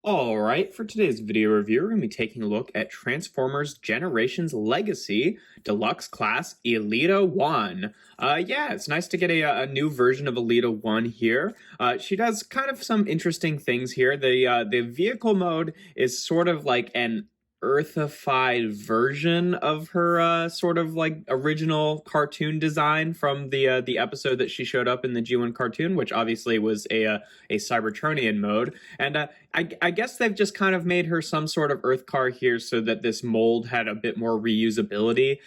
Alright, for today's video review, we're going to be taking a look at Transformers Generations Legacy Deluxe Class ELITA-1. Yeah, it's nice to get a new version of ELITA-1 here. She does kind of some interesting things here. The vehicle mode is sort of like an earthified version of her sort of like original cartoon design from the episode that she showed up in the G1 cartoon, which obviously was a Cybertronian mode. And I guess they've just kind of made her some sort of Earth car here so that this mold had a bit more reusability.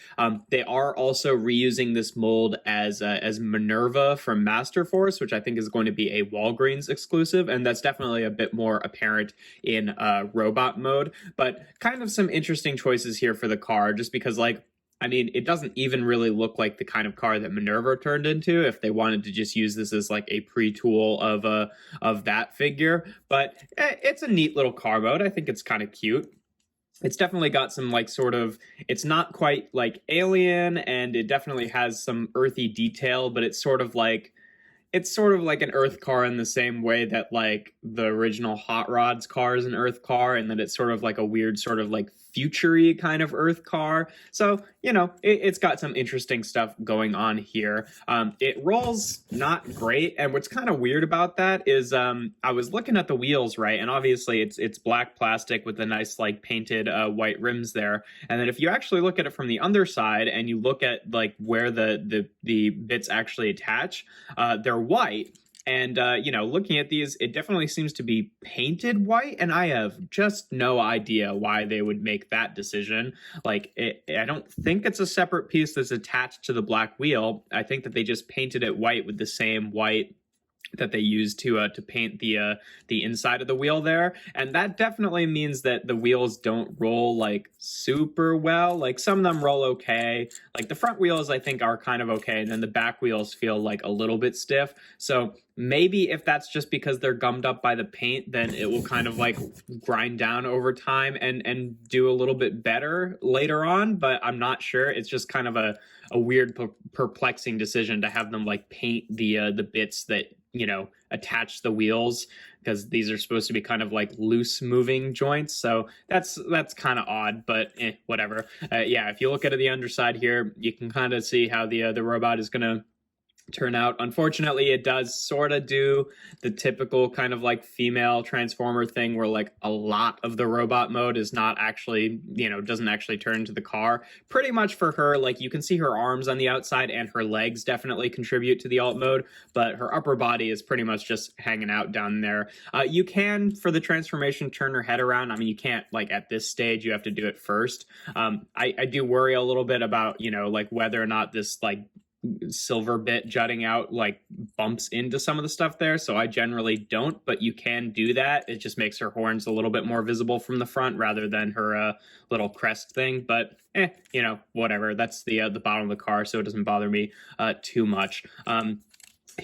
They are also reusing this mold as Minerva from Master Force, which I think is going to be a Walgreens exclusive, and that's definitely a bit more apparent in robot mode. But kind of some interesting choices here for the car, just because I mean, it doesn't even really look like the kind of car that Minerva turned into if they wanted to just use this as like a pre-tool of that figure. But it's a neat little car mode. I think it's kind of cute. It's definitely got some like sort of, it's not quite like alien, and it definitely has some earthy detail, but it's sort of like an Earth car in the same way that like the original Hot Rods car is an Earth car, and that it's sort of like a weird sort of like future-y kind of Earth car. So, you know, it's got some interesting stuff going on here. It rolls not great, and what's kind of weird about that is I was looking at the wheels, right, and obviously it's black plastic with the nice like painted white rims there, and then if you actually look at it from the underside and you look at like where the bits actually attach, they're white. And, you know, looking at these, it definitely seems to be painted white, and I have just no idea why they would make that decision. Like, I don't think it's a separate piece that's attached to the black wheel. I think that they just painted it white with the same white that they used to paint the inside of the wheel there, and that definitely means that the wheels don't roll like super well. Like some of them roll okay, like the front wheels I think are kind of okay, and then the back wheels feel like a little bit stiff. So maybe if that's just because they're gummed up by the paint, then it will kind of like grind down over time and do a little bit better later on, but I'm not sure. It's just kind of a weird perplexing decision to have them like paint the bits that, you know, attach the wheels, because these are supposed to be kind of like loose moving joints. So that's kind of odd, but whatever. Yeah, if you look at the underside here, you can kind of see how the robot is going to turn out. Unfortunately, it does sort of do the typical kind of like female transformer thing where like a lot of the robot mode is not actually, you know, doesn't actually turn into the car. Pretty much for her, like you can see her arms on the outside and her legs definitely contribute to the alt mode, but her upper body is pretty much just hanging out down there. You can, for the transformation, turn her head around. I mean, you can't like at this stage, you have to do it first. I do worry a little bit about, you know, like whether or not this like silver bit jutting out like bumps into some of the stuff there, so I generally don't, but you can do that. It just makes her horns a little bit more visible from the front rather than her little crest thing, but you know, whatever. That's the bottom of the car, so it doesn't bother me too much.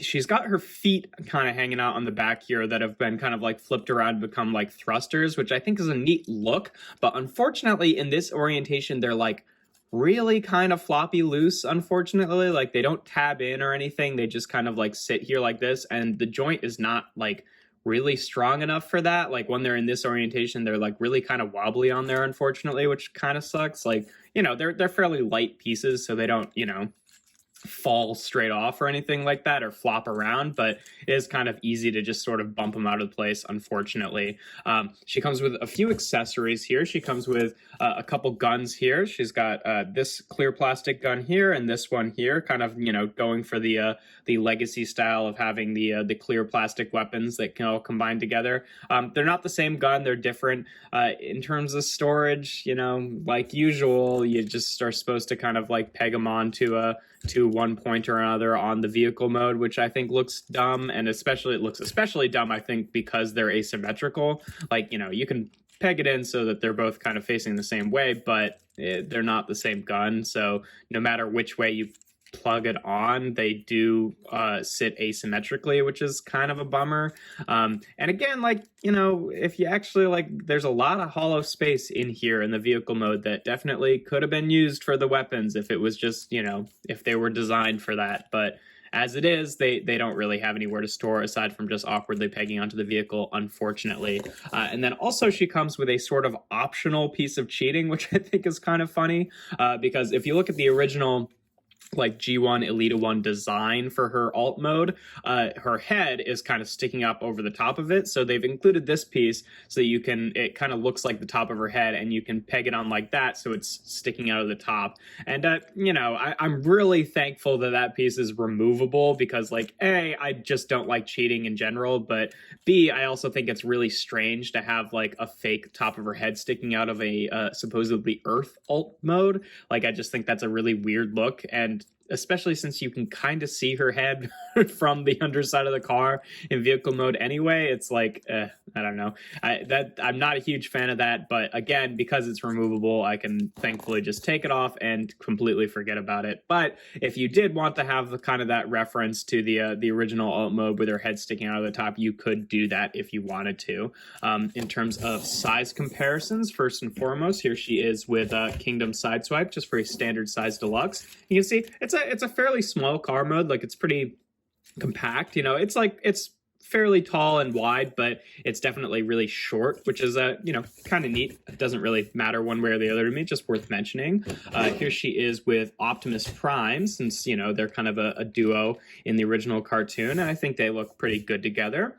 She's got her feet kind of hanging out on the back here that have been kind of like flipped around to become like thrusters, which I think is a neat look, but unfortunately in this orientation they're like really kind of floppy loose, unfortunately. Like they don't tab in or anything, they just kind of like sit here like this, and the joint is not like really strong enough for that. Like when they're in this orientation, they're like really kind of wobbly on there, unfortunately, which kind of sucks. Like, you know, they're fairly light pieces, so they don't, you know, fall straight off or anything like that or flop around, but it is kind of easy to just sort of bump them out of place, unfortunately. She comes with a few accessories here. She comes with a couple guns here. She's got this clear plastic gun here and this one here, kind of, you know, going for the legacy style of having the clear plastic weapons that can all combine together. They're not the same gun, they're different. In terms of storage, you know, like usual, you just are supposed to kind of like peg them on to one point or another on the vehicle mode, which I think looks dumb, and it looks especially dumb, I think, because they're asymmetrical. Like, you know, you can peg it in so that they're both kind of facing the same way, but they're not the same gun, so no matter which way you plug it on, they do sit asymmetrically, which is kind of a bummer. And again, like, you know, if you actually like, there's a lot of hollow space in here in the vehicle mode that definitely could have been used for the weapons if it was just, you know, if they were designed for that. But as it is, they don't really have anywhere to store aside from just awkwardly pegging onto the vehicle, unfortunately. And then also she comes with a sort of optional piece of cheating, which I think is kind of funny, because if you look at the original like G1 ELITA-1 design for her alt mode, her head is kind of sticking up over the top of it. So they've included this piece so you can, it kind of looks like the top of her head and you can peg it on like that so it's sticking out of the top. And, you know, I'm really thankful that that piece is removable because like, A, I just don't like cheating in general, but B, I also think it's really strange to have like a fake top of her head sticking out of a supposedly Earth alt mode. Like, I just think that's a really weird look. And especially since you can kind of see her head from the underside of the car in vehicle mode anyway, it's like, I don't know. I'm not a huge fan of that, but again, because it's removable, I can thankfully just take it off and completely forget about it. But if you did want to have the kind of that reference to the original alt mode with her head sticking out of the top, you could do that if you wanted to. In terms of size comparisons, first and foremost, here she is with Kingdom Sideswipe, just for a standard size deluxe. You can see it's a fairly small car mode, like it's pretty compact, you know, it's fairly tall and wide, but it's definitely really short, which is, you know, kind of neat. It doesn't really matter one way or the other to me, just worth mentioning. Here she is with Optimus Prime, since, you know, they're kind of a duo in the original cartoon, and I think they look pretty good together.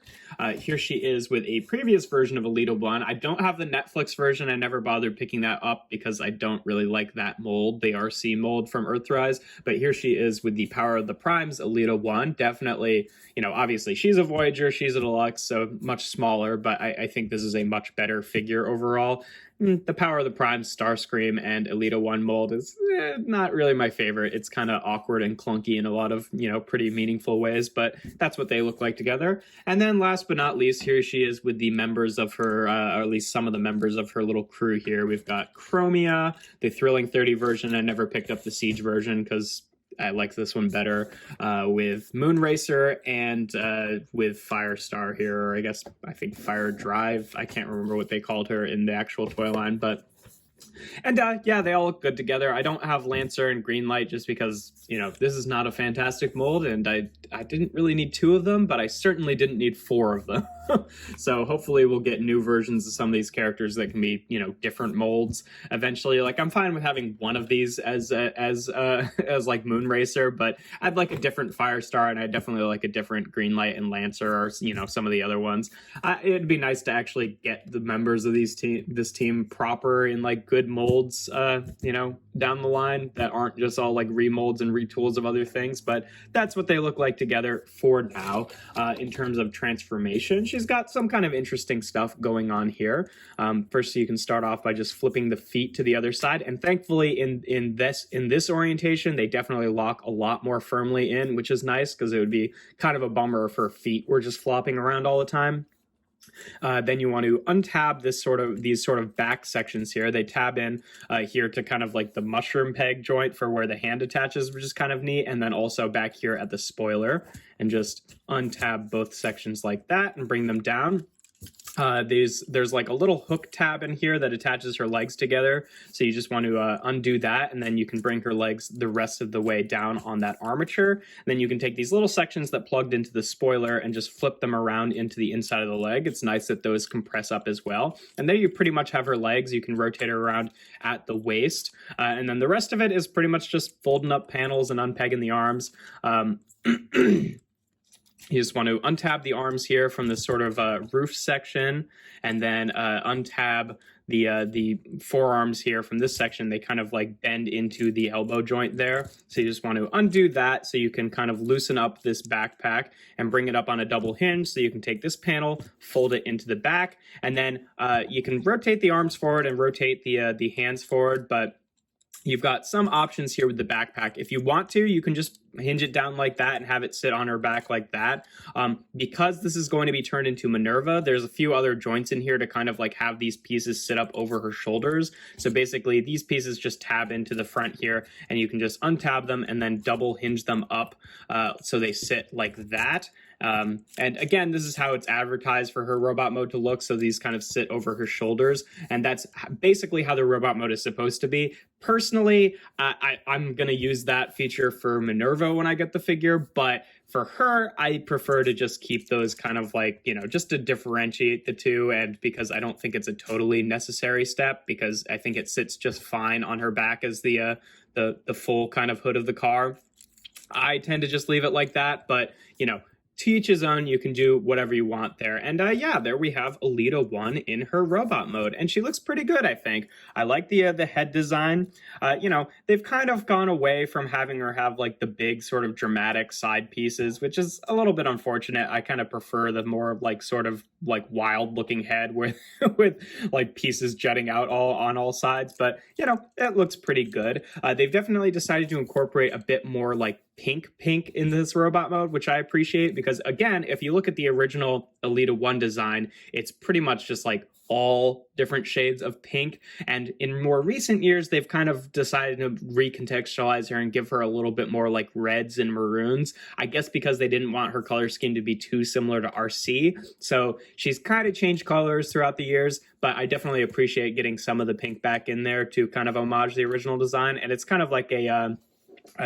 Here she is with a previous version of ELITA-1. I don't have the Netflix version. I never bothered picking that up because I don't really like that mold, the RC mold from Earthrise. But here she is with the Power of the Primes ELITA-1. Definitely, you know, obviously she's a Voyager, she's a Deluxe, so much smaller, but I think this is a much better figure overall. The Power of the Primes, Starscream, and ELITA-1 mold is not really my favorite. It's kind of awkward and clunky in a lot of, you know, pretty meaningful ways, but that's what they look like together. And then last but not least, here she is with the members of her, or at least some of the members of her little crew here. We've got Chromia, the Thrilling 30 version. I never picked up the Siege version because I like this one better, with Moonracer and with Firestar here, or I think Fire Drive. I can't remember what they called her in the actual toy line, but... And yeah, they all look good together. I don't have Lancer and Greenlight just because, you know, this is not a fantastic mold, and I didn't really need 2 of them, but I certainly didn't need 4 of them. So hopefully we'll get new versions of some of these characters that can be, you know, different molds eventually. Like, I'm fine with having one of these as like Moonracer, but I'd like a different Firestar, and I'd definitely like a different Greenlight and Lancer, or, you know, some of the other ones. It'd be nice to actually get the members of this team proper in like good molds, you know, down the line that aren't just all like remolds and retools of other things. But that's what they look like together for now. In terms of transformation, she's got some kind of interesting stuff going on here. First, you can start off by just flipping the feet to the other side, and thankfully in this orientation they definitely lock a lot more firmly in, which is nice because it would be kind of a bummer if her feet were just flopping around all the time. Then you want to untab these sort of back sections here. They tab in here to kind of like the mushroom peg joint for where the hand attaches, which is kind of neat. And then also back here at the spoiler, and just untab both sections like that and bring them down. There's like a little hook tab in here that attaches her legs together. So you just want to undo that, and then you can bring her legs the rest of the way down on that armature. And then you can take these little sections that plugged into the spoiler and just flip them around into the inside of the leg. It's nice that those compress up as well. And there you pretty much have her legs. You can rotate her around at the waist. And then the rest of it is pretty much just folding up panels and unpegging the arms. You just want to untab the arms here from this sort of roof section, and then untab the forearms here from this section. They kind of like bend into the elbow joint there. So you just want to undo that so you can kind of loosen up this backpack and bring it up on a double hinge. So you can take this panel, fold it into the back, and then you can rotate the arms forward and rotate the hands forward, but you've got some options here with the backpack. If you want to, you can just hinge it down like that and have it sit on her back like that. Because this is going to be turned into Minerva, there's a few other joints in here to kind of like have these pieces sit up over her shoulders. So basically these pieces just tab into the front here, and you can just untab them and then double hinge them up so they sit like that. And again, this is how it's advertised for her robot mode to look. So these kind of sit over her shoulders, and that's basically how the robot mode is supposed to be. Personally, I'm going to use that feature for Minerva when I get the figure, but for her, I prefer to just keep those kind of like, just to differentiate the two, and because I don't think it's a totally necessary step, because I think it sits just fine on her back as the full kind of hood of the car. I tend to just leave it like that, but to each his own. You can do whatever you want there. And yeah, there we have ELITA-1 in her robot mode, and she looks pretty good, I think. I like the head design. They've kind of gone away from having her have like the big sort of dramatic side pieces, which is a little bit unfortunate. I kind of prefer the more like sort of like wild looking head with with like pieces jutting out on all sides, but it looks pretty good. They've definitely decided to incorporate a bit more like pink in this robot mode, which I appreciate, because again, if you look at the original ELITA-1 design, it's pretty much just like all different shades of pink. And in more recent years, they've kind of decided to recontextualize her and give her a little bit more like reds and maroons, I guess because they didn't want her color scheme to be too similar to RC. So she's kind of changed colors throughout the years, but I definitely appreciate getting some of the pink back in there to kind of homage the original design. And it's kind of like a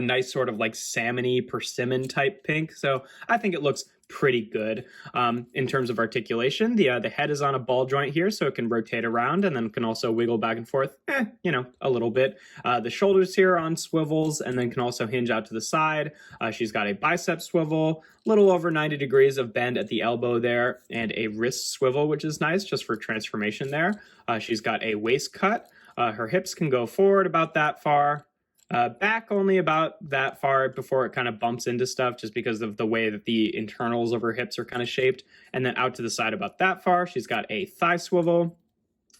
nice sort of like salmony persimmon type pink. So I think it looks pretty good. In terms of articulation, the head is on a ball joint here, so it can rotate around and then can also wiggle back and forth, a little bit. The shoulders here are on swivels and then can also hinge out to the side. She's got a bicep swivel, little over 90 degrees of bend at the elbow there, and a wrist swivel, which is nice just for transformation there. She's got a waist cut. Her hips can go forward about that far. Back only about that far before it kind of bumps into stuff, just because of the way that the internals of her hips are kind of shaped. And then out to the side about that far. She's got a thigh swivel,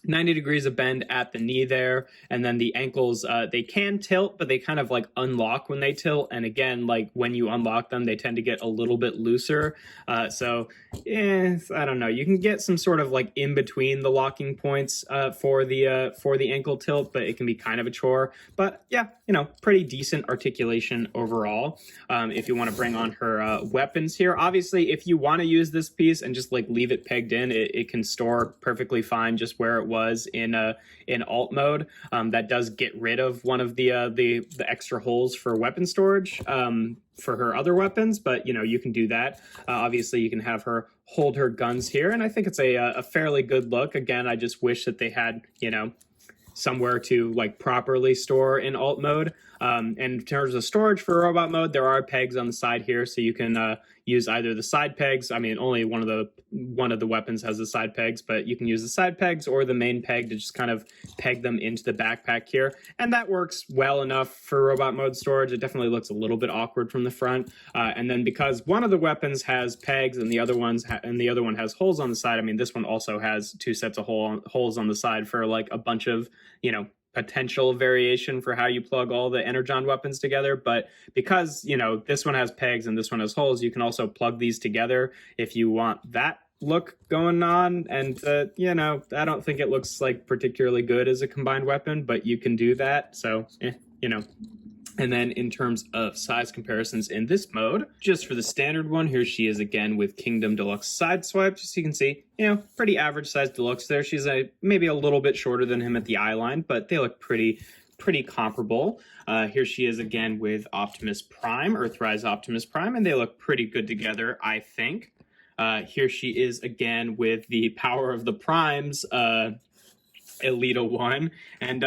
90 degrees of bend at the knee there. And then the ankles, they can tilt, but they kind of like unlock when they tilt. And again, like when you unlock them, they tend to get a little bit looser. I don't know. You can get some sort of like in between the locking points for the ankle tilt, but it can be kind of a chore. But yeah, pretty decent articulation overall. If you want to bring on her weapons here, obviously, if you want to use this piece and just like leave it pegged in, it can store perfectly fine just where it was in alt mode. That does get rid of one of the extra holes for weapon storage for her other weapons, but you can do that. Obviously, you can have her hold her guns here, and I think it's a fairly good look. Again, I just wish that they had somewhere to like properly store in alt mode. And in terms of storage for robot mode, there are pegs on the side here, so you can use either the side pegs. I mean, only one of the weapons has the side pegs, but you can use the side pegs or the main peg to just kind of peg them into the backpack here, and that works well enough for robot mode storage. It definitely looks a little bit awkward from the front, and then because one of the weapons has pegs and the other one has holes on the side. I mean, this one also has two sets of holes on the side for like a bunch of potential variation for how you plug all the energon weapons together. But because this one has pegs and this one has holes, you can also plug these together if you want that look going on. And I don't think it looks like particularly good as a combined weapon, but you can do that. So And then in terms of size comparisons in this mode, just for the standard one, here she is again with Kingdom Deluxe Sideswipe. Just so you can see, pretty average size Deluxe there. She's maybe a little bit shorter than him at the eye line, but they look pretty comparable. Here she is again with Optimus Prime, Earthrise Optimus Prime, and they look pretty good together, I think. Here she is again with the Power of the Primes, ELITA-1, and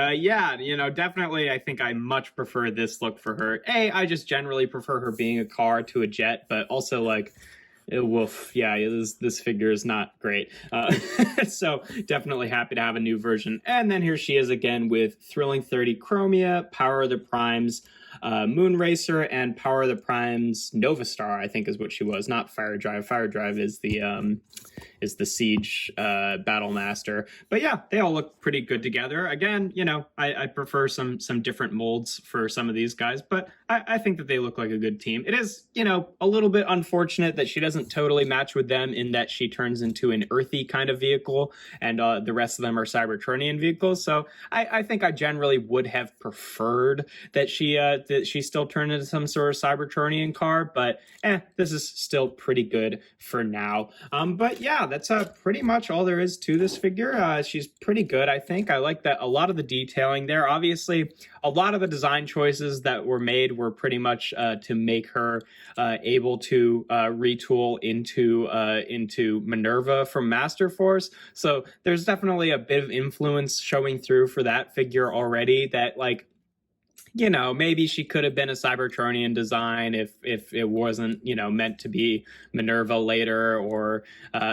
definitely I think I much prefer this look for her. I just generally prefer her being a car to a jet, but also like woof, yeah, this figure is not great. So definitely happy to have a new version. And then here she is again with Thrilling 30 Chromia, Power of the Primes, Moon Racer, and Power of the Primes Nova Star, I think is what she was, not Fire Drive. Fire Drive is the is the Siege Battle Master. But yeah, they all look pretty good together. Again, you know, I prefer some different molds for some of these guys, but I think that they look like a good team. It is, you know, a little bit unfortunate that she doesn't totally match with them in that she turns into an earthy kind of vehicle, and the rest of them are Cybertronian vehicles. So I think I generally would have preferred that she still turned into some sort of Cybertronian car, but this is still pretty good for now. But yeah, that's pretty much all there is to this figure. She's pretty good, I think. I like that a lot of the detailing there. Obviously, a lot of the design choices that were made were pretty much to make her able to retool into Minerva from Master Force. So there's definitely a bit of influence showing through for that figure already, that, like, you know, maybe she could have been a Cybertronian design if it wasn't, you know, meant to be Minerva later, or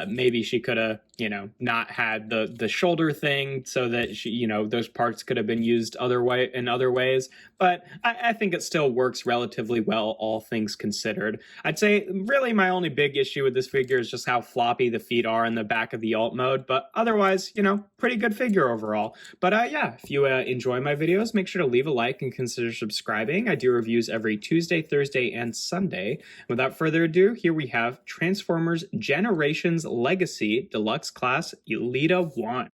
maybe she could have, you know, not had the shoulder thing so that she, you know, those parts could have been used in other ways. But I think it still works relatively well, all things considered. I'd say really my only big issue with this figure is just how floppy the feet are in the back of the alt mode. But otherwise, you know, pretty good figure overall. But yeah, if you enjoy my videos, make sure to leave a like and consider subscribing. I do reviews every Tuesday, Thursday, and Sunday. Without further ado, here we have Transformers Generations Legacy Deluxe Class ELITA-1.